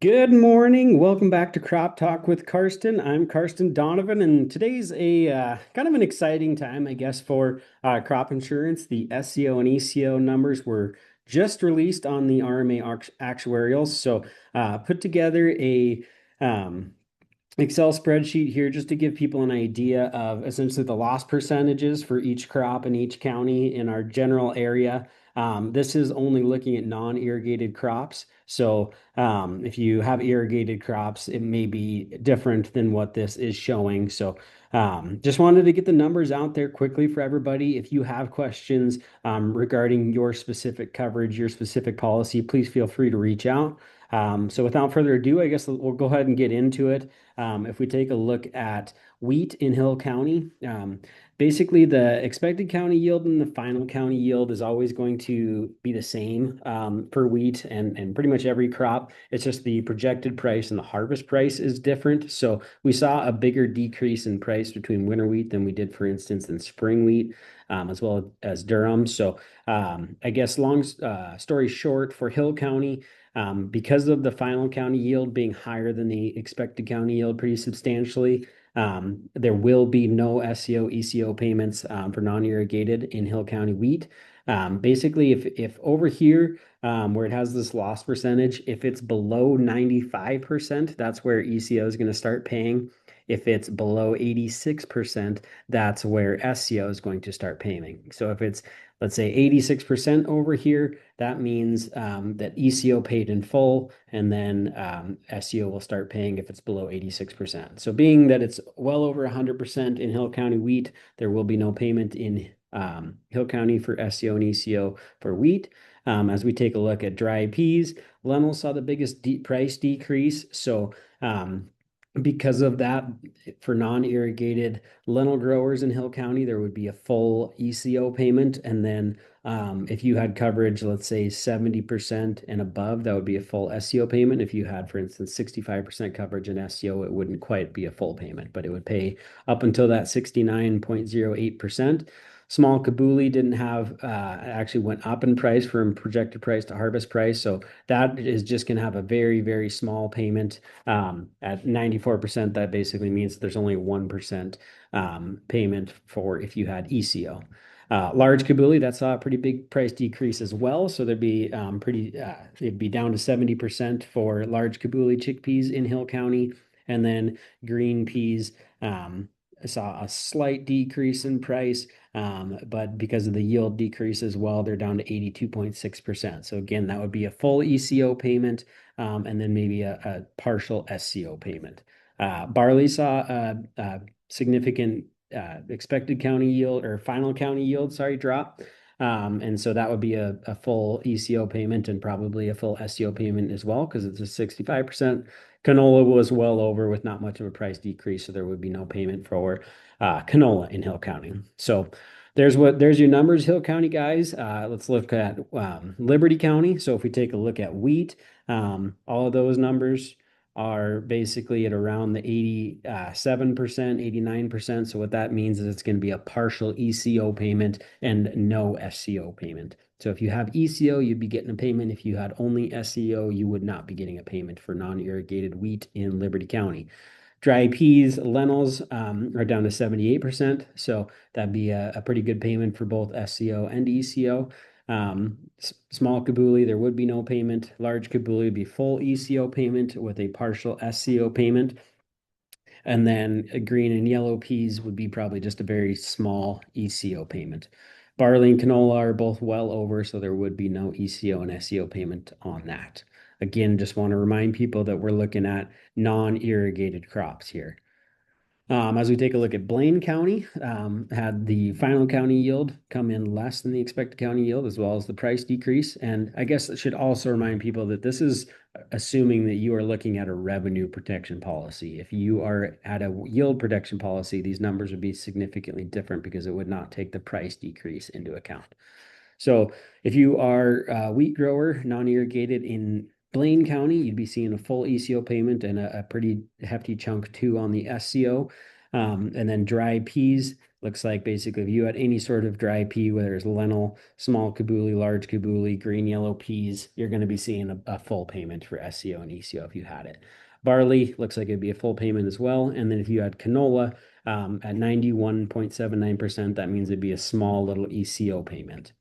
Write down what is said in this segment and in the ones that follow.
Good morning. Welcome back to Crop Talk with Karston. I'm Karston Donovan, and today's a kind of an exciting time, I guess, for crop insurance. The SCO and ECO numbers were just released on the RMA actuarials. So, put together a Excel spreadsheet here just to give people an idea of essentially the loss percentages for each crop in each county in our general area. This is only looking at non-irrigated crops. So if you have irrigated crops, it may be different than what this is showing. So just wanted to get the numbers out there quickly for everybody. If you have questions regarding your specific coverage, your specific policy, please feel free to reach out. So without further ado, I guess we'll go ahead and get into it. If we take a look at wheat in Hill County, basically the expected county yield and the final county yield is always going to be the same for wheat and pretty much every crop. It's just the projected price and the harvest price is different. So we saw a bigger decrease in price between winter wheat than we did, for instance, in spring wheat. As well as Durham. So I guess long story short, for Hill County, because of the final county yield being higher than the expected county yield pretty substantially, there will be no SCO, ECO payments for non-irrigated in Hill County wheat. Basically, if over here where it has this loss percentage, if it's below 95%, that's where ECO is going to start paying. If it's below 86%, that's where SCO is going to start paying. So if it's, let's say, 86% over here, that means that ECO paid in full, and then SCO will start paying if it's below 86%. So being that it's well over 100% in Hill County wheat, there will be no payment in Hill County for SCO and ECO for wheat. As we take a look at dry peas, lentils saw the biggest price decrease. So because of that, for non-irrigated lentil growers in Hill County, there would be a full ECO payment. And then if you had coverage, let's say 70% and above, that would be a full SCO payment. If you had, for instance, 65% coverage in SCO, it wouldn't quite be a full payment, but it would pay up until that 69.08%. Small Kabuli didn't have, actually went up in price from projected price to harvest price. So that is just going to have a very, very small payment. At 94%, that basically means there's only 1% payment for if you had ECO. Large Kabuli, that saw a pretty big price decrease as well. So there'd be it'd be down to 70% for large Kabuli chickpeas in Hill County. And then green peas saw a slight decrease in price. But because of the yield decrease as well, they're down to 82.6%. So again, that would be a full ECO payment and then maybe a partial SCO payment. Barley saw a significant expected county yield or final county yield, sorry, drop. And so that would be a full ECO payment and probably a full SCO payment as well because it's a 65%. Canola was well over with not much of a price decrease, so there would be no payment for canola in Hill County. So there's your numbers, Hill County guys. Let's look at Liberty County. So if we take a look at wheat, all of those numbers are basically at around the 87%, 89%. So what that means is it's going to be a partial ECO payment and no SCO payment. So if you have ECO, you'd be getting a payment. If you had only SCO, you would not be getting a payment for non-irrigated wheat in Liberty County. Dry peas, lentils are down to 78%. So that'd be a pretty good payment for both SCO and ECO. Small Kabuli, there would be no payment. Large Kabuli would be full ECO payment with a partial SCO payment. And then green and yellow peas would be probably just a very small ECO payment. Barley and canola are both well over, so there would be no ECO and SCO payment on that. Again, just want to remind people that we're looking at non-irrigated crops here. As we take a look at Blaine County, had the final county yield come in less than the expected county yield, as well as the price decrease. And I guess it should also remind people that this is assuming that you are looking at a revenue protection policy. If you are at a yield protection policy, these numbers would be significantly different because it would not take the price decrease into account. So if you are a wheat grower, non-irrigated in Blaine County, you'd be seeing a full ECO payment and a pretty hefty chunk too on the SCO. And then dry peas looks like basically if you had any sort of dry pea, whether it's lentil, small kabuli, large kabuli, green, yellow peas, you're going to be seeing a full payment for SCO and ECO if you had it. Barley looks like it'd be a full payment as well. And then if you had canola at 91.79%, that means it'd be a small little ECO payment.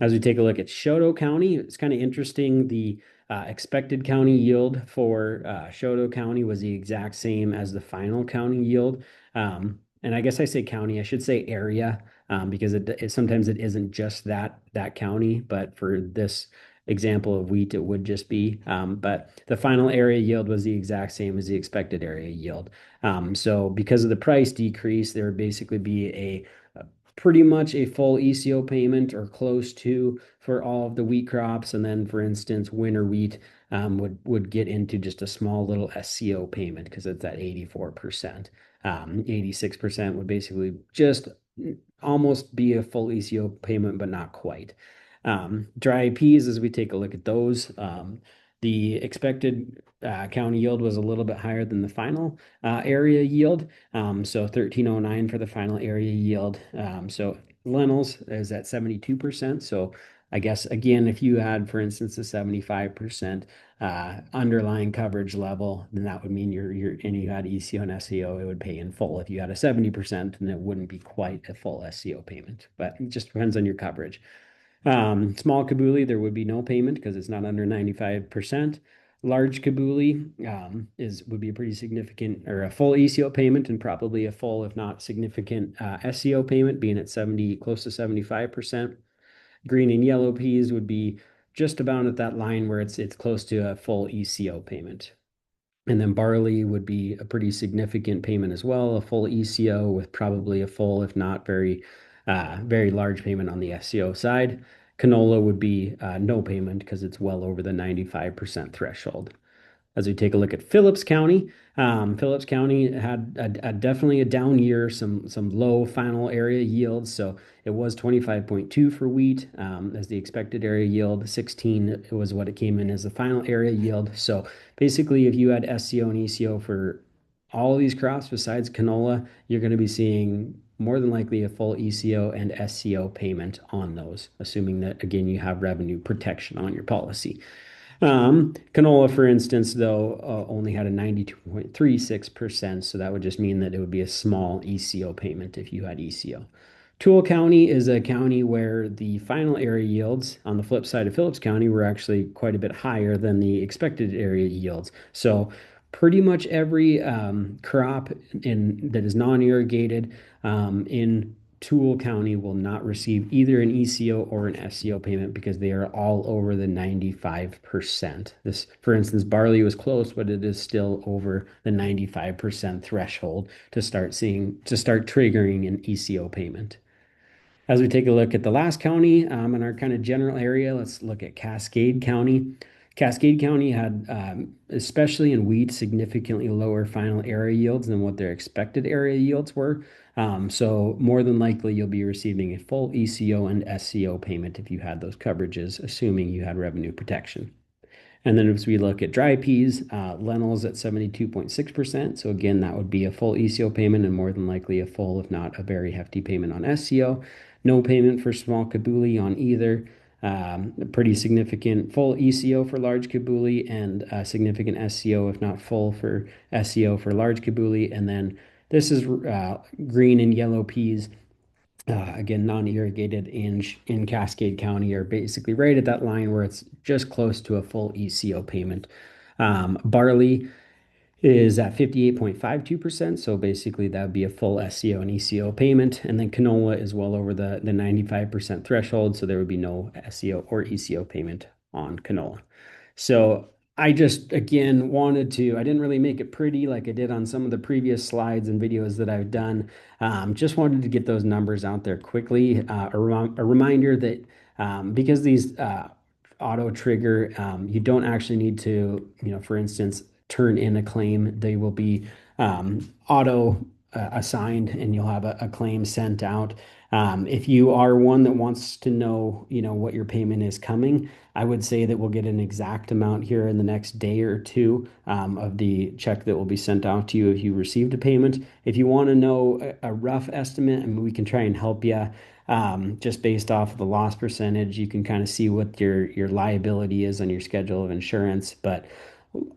As we take a look at Choteau County, it's kind of interesting. The expected county yield for Choteau County was the exact same as the final county yield. And I guess I say county, I should say area, because sometimes it isn't just that county, but for this example of wheat, it would just be. But the final area yield was the exact same as the expected area yield. So because of the price decrease, there would basically be a pretty much a full ECO payment or close to for all of the wheat crops. And then, for instance, winter wheat would get into just a small little SCO payment because it's at 84%. 86% would basically just almost be a full ECO payment, but not quite. Dry peas, as we take a look at those, the expected county yield was a little bit higher than the final area yield. So 1309 for the final area yield. So lentils is at 72%. So I guess again, if you had, for instance, a 75% underlying coverage level, then that would mean and you had ECO and SCO, it would pay in full. If you had a 70%, then it wouldn't be quite a full SCO payment, but it just depends on your coverage. Small kabuli, there would be no payment because it's not under 95%. Large kabuli would be a pretty significant or a full ECO payment and probably a full, if not significant, SCO payment, being at close to 75%. Green and yellow peas would be just about at that line where it's close to a full ECO payment. And then barley would be a pretty significant payment as well, a full ECO with probably a full, if not very large payment on the SCO side. Canola would be no payment because it's well over the 95% threshold. As we take a look at Phillips County, Phillips County had definitely a down year, some low final area yields. So it was 25.2 for wheat as the expected area yield. 16 was what it came in as the final area yield. So basically, if you had SCO and ECO for all of these crops besides canola, you're going to be seeing more than likely a full ECO and SCO payment on those, assuming that, again, you have revenue protection on your policy. Canola, for instance, though, only had a 92.36%, so that would just mean that it would be a small ECO payment if you had ECO. Toole County is a county where the final area yields on the flip side of Phillips County were actually quite a bit higher than the expected area yields. So pretty much every crop that is non-irrigated in Toole County will not receive either an ECO or an SCO payment because they are all over the 95%. This, for instance, barley was close, but it is still over the 95% threshold to start triggering an ECO payment. As we take a look at the last county in our kind of general area, let's look at Cascade County. Cascade County had, especially in wheat, significantly lower final area yields than what their expected area yields were. So more than likely, you'll be receiving a full ECO and SCO payment if you had those coverages, assuming you had revenue protection. And then as we look at dry peas, lentils at 72.6%. So again, that would be a full ECO payment and more than likely a full, if not a very hefty payment on SCO. No payment for small kabuli on either. A pretty significant full ECO for large kabuli and a significant SCO, if not full for SCO for large kabuli. And then this is green and yellow peas. Again, non-irrigated in Cascade County are basically right at that line where it's just close to a full ECO payment. Barley is at 58.52%. So basically that would be a full SCO and ECO payment. And then canola is well over the 95% threshold. So there would be no SCO or ECO payment on canola. So I just, again, I didn't really make it pretty like I did on some of the previous slides and videos that I've done. Just wanted to get those numbers out there quickly. A reminder that because these auto trigger, you don't actually need to, for instance, turn in a claim. They will be auto assigned and you'll have a claim sent out. If you are one that wants to know, what your payment is coming, I would say that we'll get an exact amount here in the next day or two of the check that will be sent out to you if you received a payment. If you want to know a rough estimate, I mean, we can try and help you just based off of the loss percentage. You can kind of see what your liability is on your schedule of insurance. But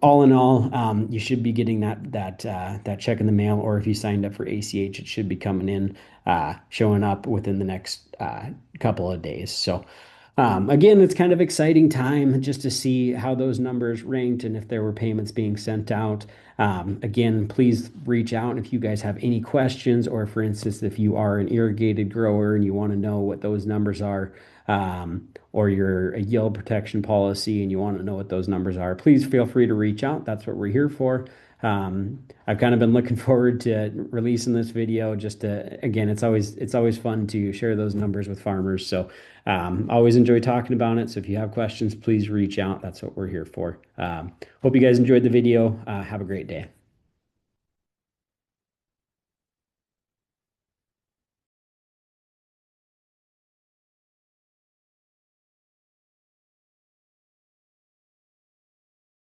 all in all, you should be getting that check in the mail, or if you signed up for ACH, it should be coming in, showing up within the next couple of days. So, again, it's kind of exciting time just to see how those numbers ranked and if there were payments being sent out. Again, please reach out if you guys have any questions, or for instance, if you are an irrigated grower and you want to know what those numbers are, or you're a yield protection policy and you want to know what those numbers are, please feel free to reach out. That's what we're here for. I've kind of been looking forward to releasing this video just to, again, it's always fun to share those numbers with farmers. So always enjoy talking about it. So if you have questions, please reach out. That's what we're here for. Hope you guys enjoyed the video. Have a great day.